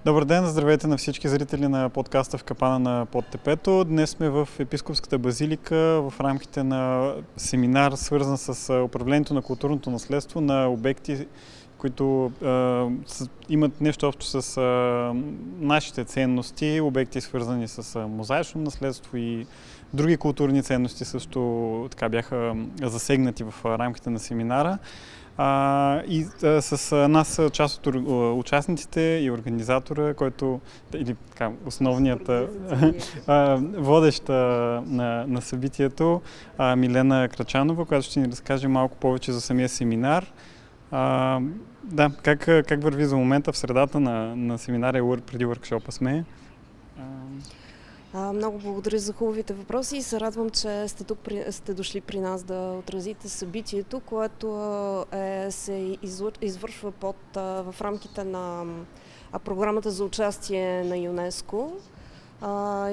Добър ден, здравейте на всички зрители на подкаста В капана на Подтепето. Днес сме в Епископската базилика в рамките на семинар, свързан с управлението на културното наследство на обекти, които имат нещо общо с нашите ценности, обекти свързани с мозаично наследство и други културни ценности също така бяха засегнати в рамките на семинара. С нас част от участниците и организатора, който или така, основният водещ на събитието, Милена Крачанова, която ще ни разкаже малко повече за самия семинар. Как върви за момента в средата на семинара и преди въркшопа сме? Много благодаря за хубавите въпроси и се радвам, че сте дошли при нас да отразите събитието, което се извършва в рамките на програмата за участие на ЮНЕСКО.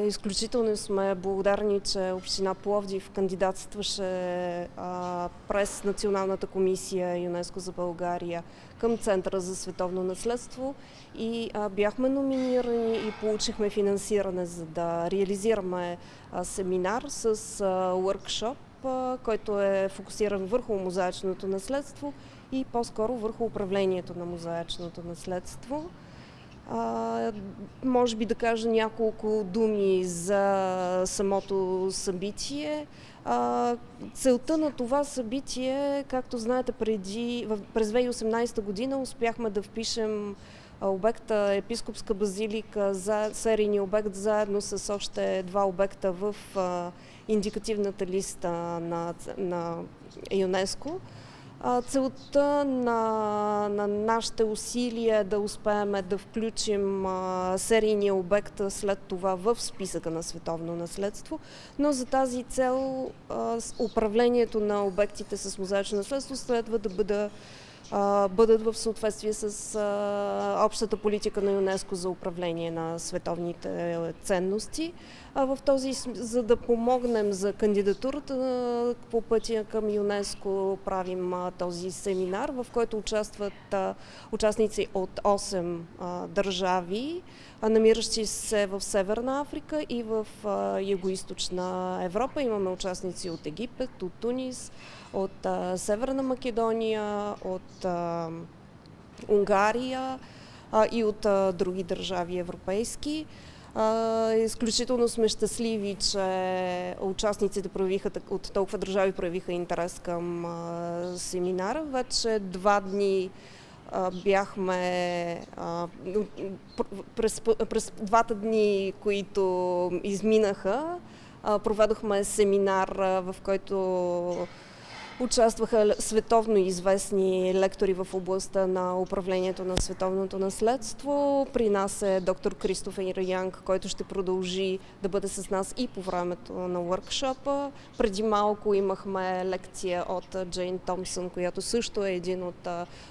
Изключително сме благодарни, че община Пловдив кандидатстваше през Националната комисия ЮНЕСКО за България към Центъра за световно наследство и бяхме номинирани и получихме финансиране, за да реализираме семинар с workshop, който е фокусиран върху мозаичното наследство и по-скоро върху управлението на мозаичното наследство. Може би да кажа няколко думи за самото събитие. Целта на това събитие, както знаете, през 2018 година успяхме да впишем обекта Епископска базилика за серийния обект заедно с още два обекта в индикативната листа на ЮНЕСКО. Целта на нашите усилия е да успеем да включим серийния обект след това в списъка на световно наследство, но за тази цел управлението на обектите с мозаично наследство следва да бъдат в съответствие с общата политика на ЮНЕСКО за управление на световните ценности. За да помогнем за кандидатурата по пътя към ЮНЕСКО, правим този семинар, в който участват участници от 8 държави, намиращи се в Северна Африка и в Югоизточна Европа. Имаме участници от Египет, от Тунис, от Северна Македония, от Унгария и от други държави европейски. Изключително сме щастливи, че участниците от толкова държави проявиха интерес към семинара. Вече 2 дни бяхме през 2 дни, които изминаха, проведохме семинар, в който участваха световно известни лектори в областта на управлението на световното наследство. При нас е доктор Кристофер Янг, който ще продължи да бъде с нас и по времето на workshop-а. Преди малко имахме лекция от Джейн Томпсън, която също е един от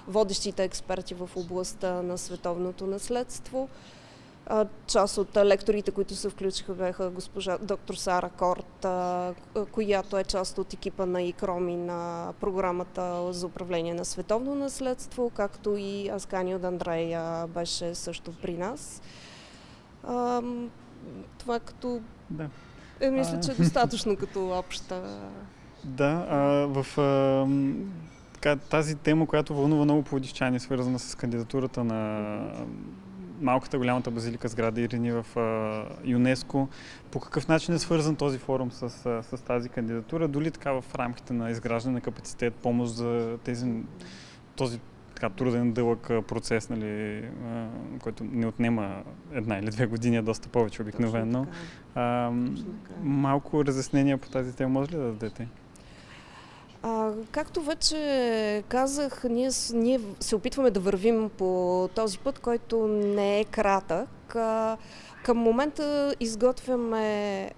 водещите експерти в областта на световното наследство. Част от лекторите, които се включиха, бяха госпожа доктор Сара Корт, която е част от екипа на ИКРОМИ на програмата за управление на световно наследство, както и Асканио Д'Андрея беше също при нас. Това като... Да. Мисля, че е достатъчно като обща... Тази тема, която вълнува много пловдивчани, свързана с кандидатурата на малката голямата базилика сграда Ирини в ЮНЕСКО. По какъв начин е свързан този форум с тази кандидатура? Доли така в рамките на изграждане на капацитет, помощ за този така труден, дълъг процес, който не отнема 1 или 2 години, а доста повече обикновено. Малко разяснения по тази тема може ли да дадете? Както вече казах, ние се опитваме да вървим по този път, който не е кратък. Към момента изготвяме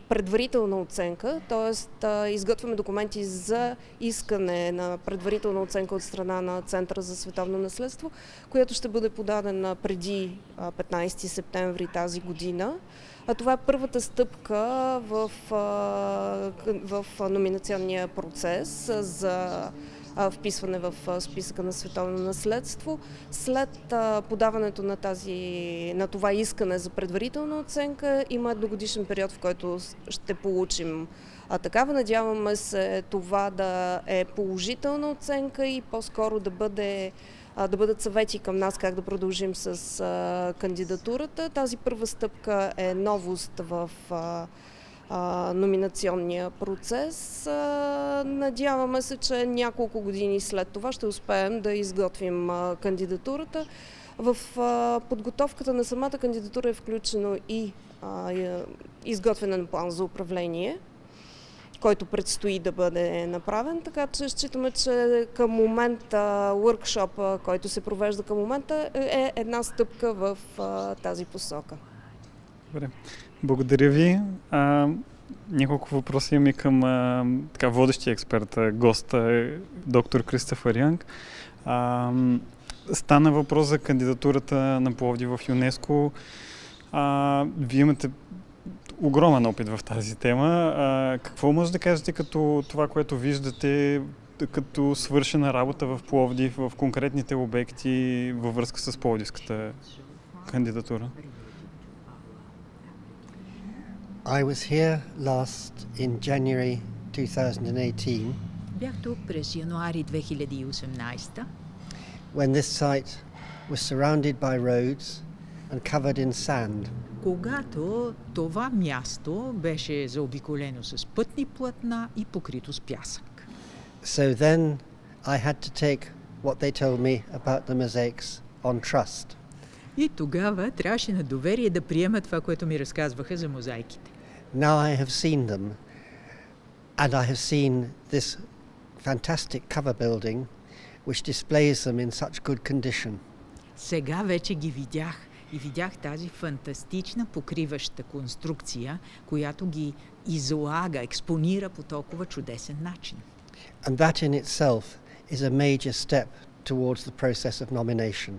предварителна оценка, т.е. изготвяме документи за искане на предварителна оценка от страна на Центъра за световно наследство, която ще бъде подадена преди 15 септември тази година. Това е първата стъпка в номинационния процес за вписване в списъка на световно наследство. След подаването на това искане за предварителна оценка има едногодишен период, в който ще получим такава. Надяваме се това да е положителна оценка и по-скоро да бъдат съвети към нас как да продължим с кандидатурата. Тази първа стъпка е новост в номинационния процес. Надяваме се, че няколко години след това ще успеем да изготвим кандидатурата. В подготовката на самата кандидатура е включено и изготвяне на план за управление, който предстои да бъде направен, така че считаме, че към момента workshop, който се провежда към момента, е една стъпка в тази посока. Добре. Благодаря ви. Няколко въпроса имаме към водещия експерт, гост, доктор Кристофър Янг. Стана въпрос за кандидатурата на Пловдив в ЮНЕСКО. Вие имате огромен опит в тази тема. Какво може да кажете като това, което виждате като свършена работа в Пловдив, в конкретните обекти във връзка с пловдивската кандидатура? I was here last in January 2018. Бях тук през януари 2018, when this site was surrounded by roads and covered in sand. когато това място беше заобиколено с пътни платна и покрито с пясък. So then I had to take what they told me about the mosaics on trust. И тогава трябваше на доверие да приема това, което ми разказваха за мозайките. Now I have seen them, and I have seen this fantastic cover building which displays them in such good condition. Сега вече ги видях и видях тази фантастична покриваща конструкция, която ги излага, експонира по толкова чудесен начин. And that in itself is a major step towards the process of nomination.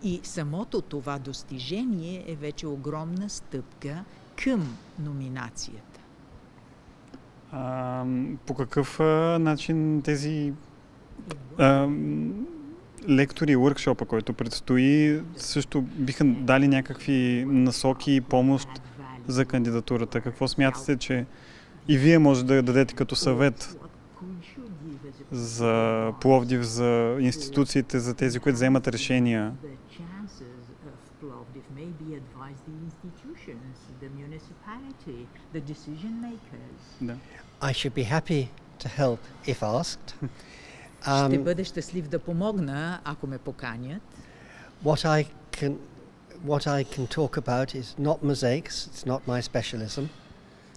И самото това достижение е вече огромна стъпка към номинацията. По какъв начин тези лектори и workshop, който предстои, също биха дали някакви насоки и помощ за кандидатурата? Какво смятате, че и вие може да дадете като съвет за Пловдив, за институциите, за тези, които вземат решения? Да. I should be happy to help if asked. Ще бъда щастлив да помогна, ако ме поканят. What I can talk about is not mosaics, it's not my specialism.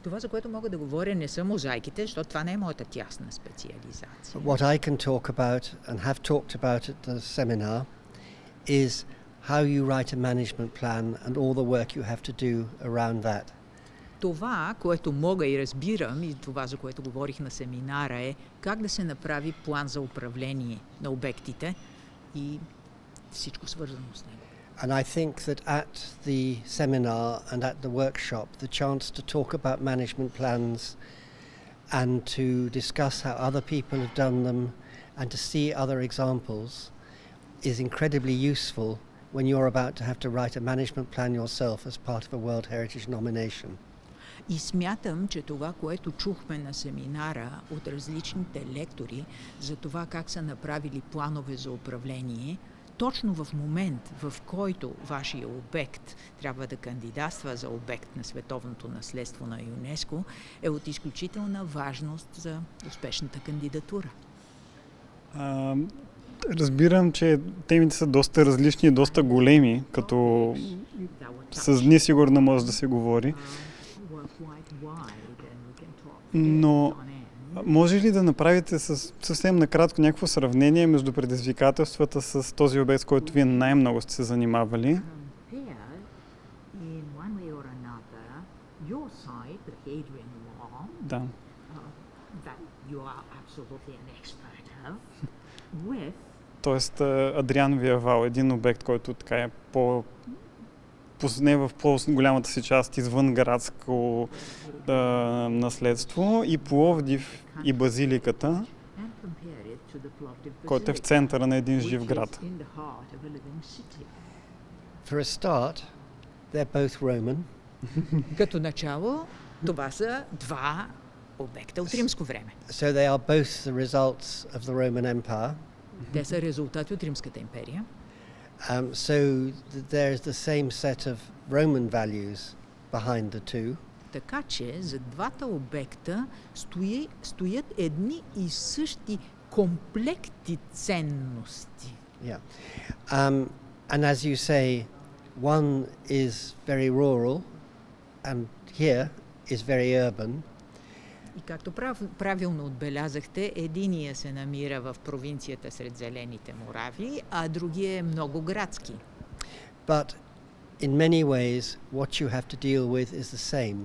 Това, за което мога да говоря, не са мозайките, защото това не е моята тясна специализация. What I can talk about and have talked about at the seminar is how you write a management plan and all the work you have to do around that. Това, което мога и разбирам, и това, за което говорих на семинара, е как да се направи план за управление на обектите и всичко свързано с него. And I think that at the seminar and at the workshop, the chance to talk about management plans and to discuss how other people have done them and to see other examples is incredibly useful when you're about to have to write a management plan yourself as part of a World Heritage nomination. И смятам, че това, което чухме на семинара от различните лектори за това как са направили планове за управление, точно в момент, в който вашия обект трябва да кандидатства за обект на световното наследство на ЮНЕСКО, е от изключителна важност за успешната кандидатура. Разбирам, че темите са доста различни, доста големи, като с дни сигурно може да се говори. Но може ли да направите съвсем накратко някакво сравнение между предизвикателствата с този обект, с който вие най-много сте се занимавали? Да. Тоест Адриановия вал, един обект, който така е не в по-голямата си част извън градско наследство, и Пловдив и базиликата. който е в центъра на един жив град. For a start, they're both Roman. Като начало, това са два обекта от римско време. So they are both the results of the Roman Empire. Те са резултати от Римската империя. So there's the same set of Roman values behind the two. Така че за двата обекта стоят едни и същи комплекти ценности. Yeah. And as you say, one is very rural and here is very urban. И както правилно отбелязахте, единия се намира в провинцията сред зелените Моравии, а другия е много градски. But in many ways, what you have to deal with is the same.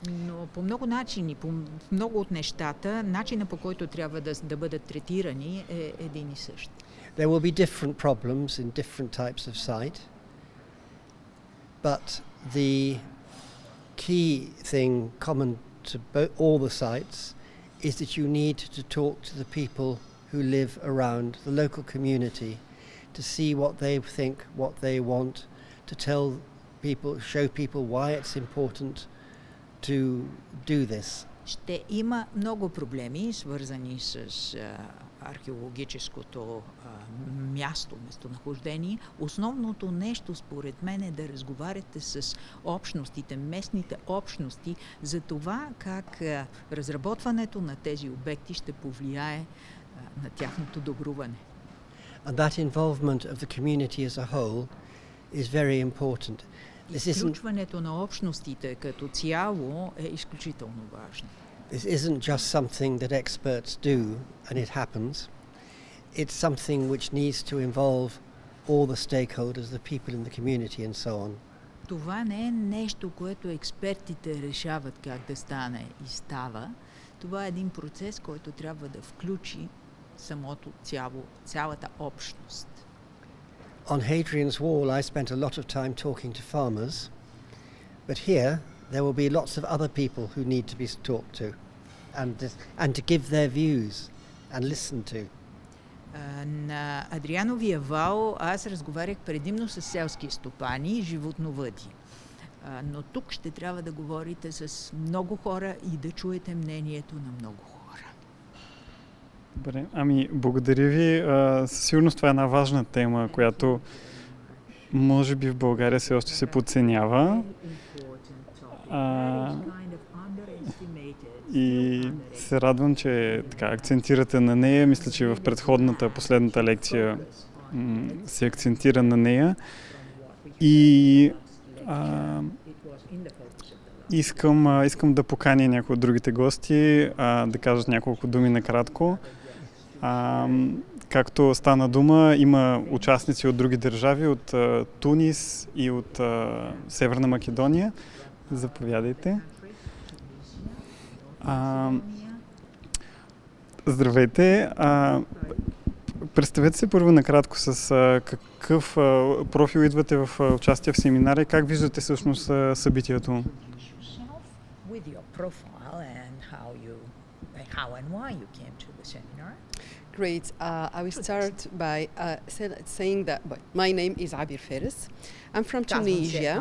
Но по много начини, по много от нещата, начина по който трябва да бъдат третирани е един и същ. There will be different problems in different types of site, but the key thing common to all the sites is that you need to talk to the people who live around the local community to see what they think, what they want, to tell people, show people why it's important to do this. Ще има много проблеми, свързани с археологическото местонахождение. Основното нещо, според мен, е да разговаряте с общностите, местните общности, за това как разработването на тези обекти ще повлияе на тяхното добруване. And that involvement of the community as a whole is very important. Изключването на общностите като цяло е изключително важно. This isn't just something that experts do and it happens. It's something which needs to involve all the stakeholders, the people in the community and so on. Това не е нещо, което експертите решават как да стане и става. Това е един процес, който трябва да включи самото цялата общност. On Hadrian's Wall, I spent a lot of time talking to farmers, but here there will be lots of other people who need to be talked to and to give their views and listen to. На Адриановия вал аз разговарях предимно с селски стопани и животновъди. Но тук ще трябва да говорите с много хора и да чуете мнението на много хора. Добре, благодаря ви. Със сигурност това е една важна тема, която може би в България все още се подценява. И се радвам, че така акцентирате на нея. Мисля, че в последната лекция се акцентира на нея. И искам да поканя някои от другите гости да кажат няколко думи накратко. Както стана дума, има участници от други държави, от Тунис и от Северна Македония. Заповядайте. Здравейте. Представете се първо накратко с какъв профил идвате в участие в семинара и как виждате всъщност събитието? Great. I will start by saying that my name is Abir Feres. I'm from Tunisia,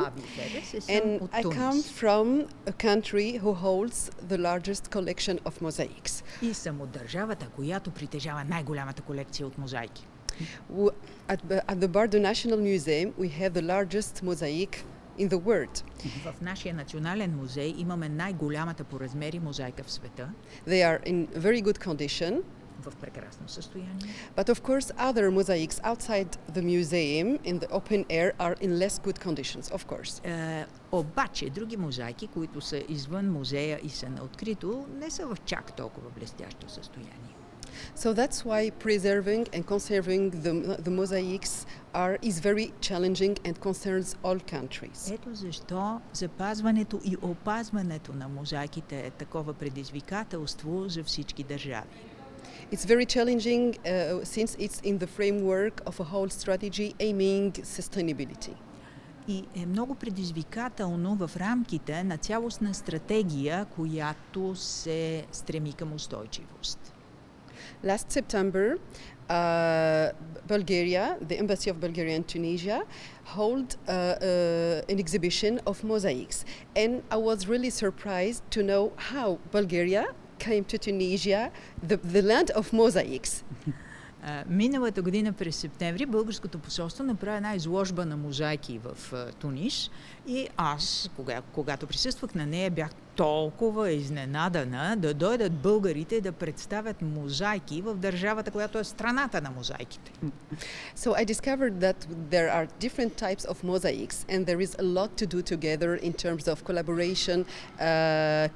and I come from a country who holds the largest collection of mosaics. И съм от държавата, която притежава най-голямата колекция от мозайки. At the Bardo National Museum, we have the largest mosaic in the world. В нашия национален музей имаме най-голямата по размери мозайка в света. They are in very good condition. В прекрасно състояние. But of course other mosaics outside the museum in the open air are in less good conditions, of course. Обаче други мозайки, които са извън музея и са на открито, не са в чак толкова блестящо състояние. So that's why preserving and conserving the mosaics is very challenging and concerns all countries. Ето защо запазването и опазването на мозайките е такова предизвикателство за всички държави. It's very challenging since it's in the framework of a whole strategy aiming sustainability. И е много предизвикателно в рамките на цялостна стратегия, която се стреми към устойчивост. Last September, Bulgaria, the Embassy of Bulgaria in Tunisia, held an exhibition of mosaics. And I was really surprised to know how Bulgaria came to Tunisia, the land of mosaics. Миналата година през септември българското посолство направи една изложба на мозайки в Тунис и аз, когато присъствах на нея, бях толкова изненадана да дойдат българите да представят мозайки в държавата, която е страната на мозайките. So I discovered that there are different types of mosaics and there is a lot to do together in terms of collaboration,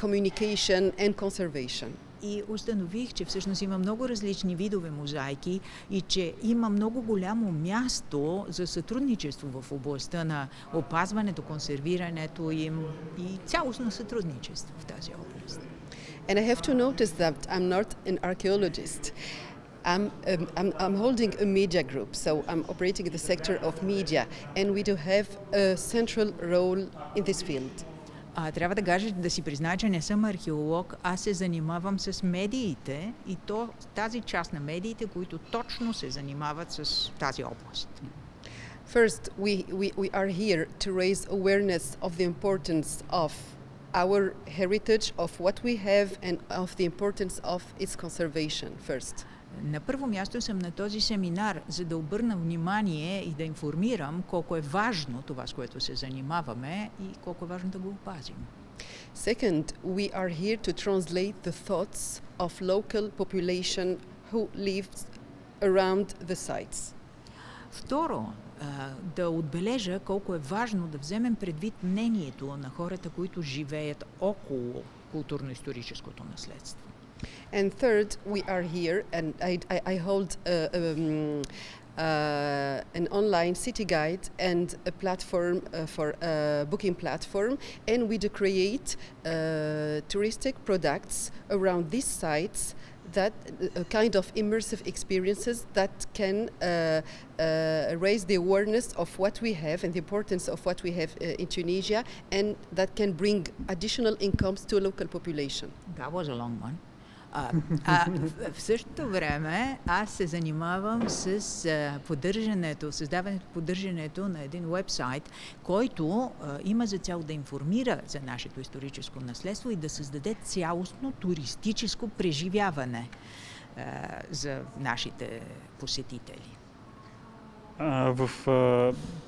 communication and conservation. И установих, че всъщност има много различни видове мозайки и че има много голямо място за сътрудничество в областта на опазването, консервирането им и цялостно сътрудничество в тази област. And I have to notice that I'm not an archaeologist. I'm holding a media group, so I'm operating in the sector of media, and we do have a central role in this field. Трябва да кажа, да си призная, че не съм археолог, аз се занимавам с медиите и то тази част на медиите, които точно се занимават с тази област. First, we are here to raise awareness of the importance of our heritage, of what we have and of the importance of its conservation first. На първо място съм на този семинар, за да обърна внимание и да информирам колко е важно това, с което се занимаваме и колко е важно да го опазим. Second, we are here to translate the thoughts of local population who lives around the sites. Второ, да отбележа колко е важно да вземем предвид мнението на хората, които живеят около културно-историческото наследство. And third, we are here, and I hold an online city guide and a platform for a booking platform, and we do create touristic products around these sites that kind of immersive experiences that can raise the awareness of what we have and the importance of what we have in Tunisia, and that can bring additional incomes to a local population. That was a long one. В същото време аз се занимавам с поддържането на един уебсайт, който има за цел да информира за нашето историческо наследство и да създаде цялостно туристическо преживяване за нашите посетители. В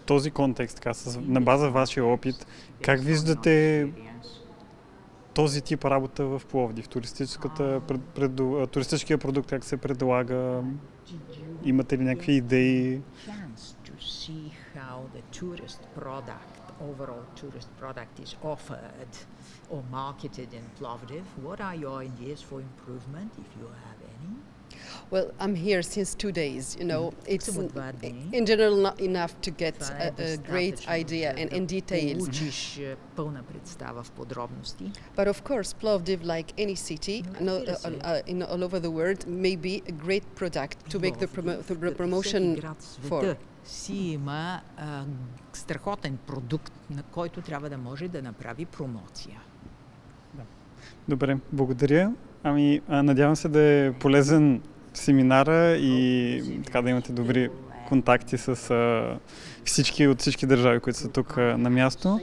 този контекст, на база вашия опит, как виждате този тип работа в Пловдив, туристическия продукт, как се предлага, имате ли някакви идеи? Overall tourist product is offered or marketed in Plovdiv. What are your ideas for improvement, if you have any? Well, I'm here since 2 days. You know, it's in general not enough to get a great idea and details. But of course, Plovdiv, like any city, all over the world, may be a great product to make the promotion for. Си има страхотен продукт, на който трябва да може да направи промоция. Добре, благодаря. Надявам се да е полезен семинара и така да имате добри контакти с всички от всички държави, които са тук на място.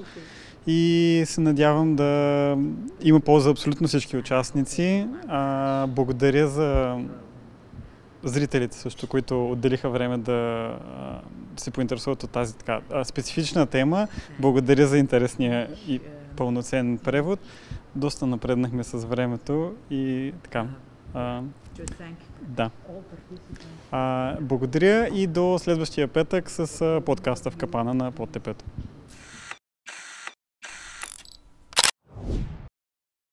И се надявам да има полза абсолютно всички участници. Благодаря за зрителите също, които отделиха време да се поинтересуват от тази така специфична тема. Благодаря за интересния и пълноценен превод. Доста напреднахме с времето и така. Да. Благодаря и до следващия петък с подкаста в капана на Под тепето.